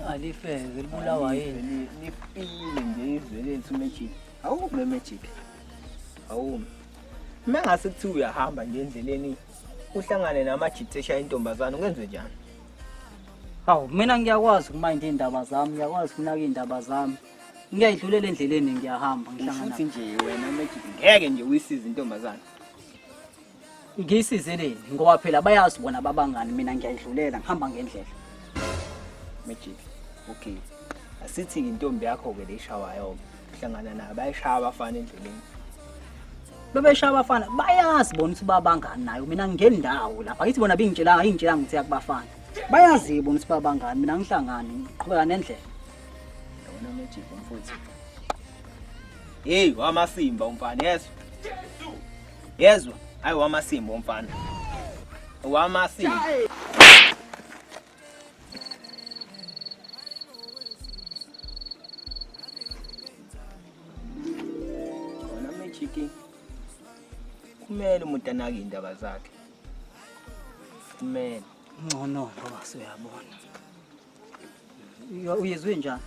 Alife libulawa yini nifile nje izwe lethu magic awume magic awume mangase kuthi uyahamba nje endleleni uhlangane namajithe eshaya intombazana ungenze njani hawu mina ngiyakwazi ukumind indaba zami ngiyakwazi ukunaka indaba zami ngiyayidlulela endleleni ngiyahamba ngihlangana futhi nje wena magic ngeke nje uyisize intombazana ngiyisizele ngoba phela bayazi bona babangani mina ngiyayidlulela ngihamba ngendlela magic okay asithi intombi yakho ke leshawayo uhlangana nayo bayishaya abafana endleleni bebeshaya abafana bayazi bona ukuthi babangani nayo mina ngendawo lapha ngithi bona bingitshela ngithi yakubafana bayazi bona ukuthi babangani mina ngihlangane ngiqhubeka nendlela yona magic mfuthu hey wamasimba umfana yezwa hayi wamasimba umfana wamasimba kumele umuntu anake indaba zakhe kumele ngcono ngoba siyabona uyezwe njani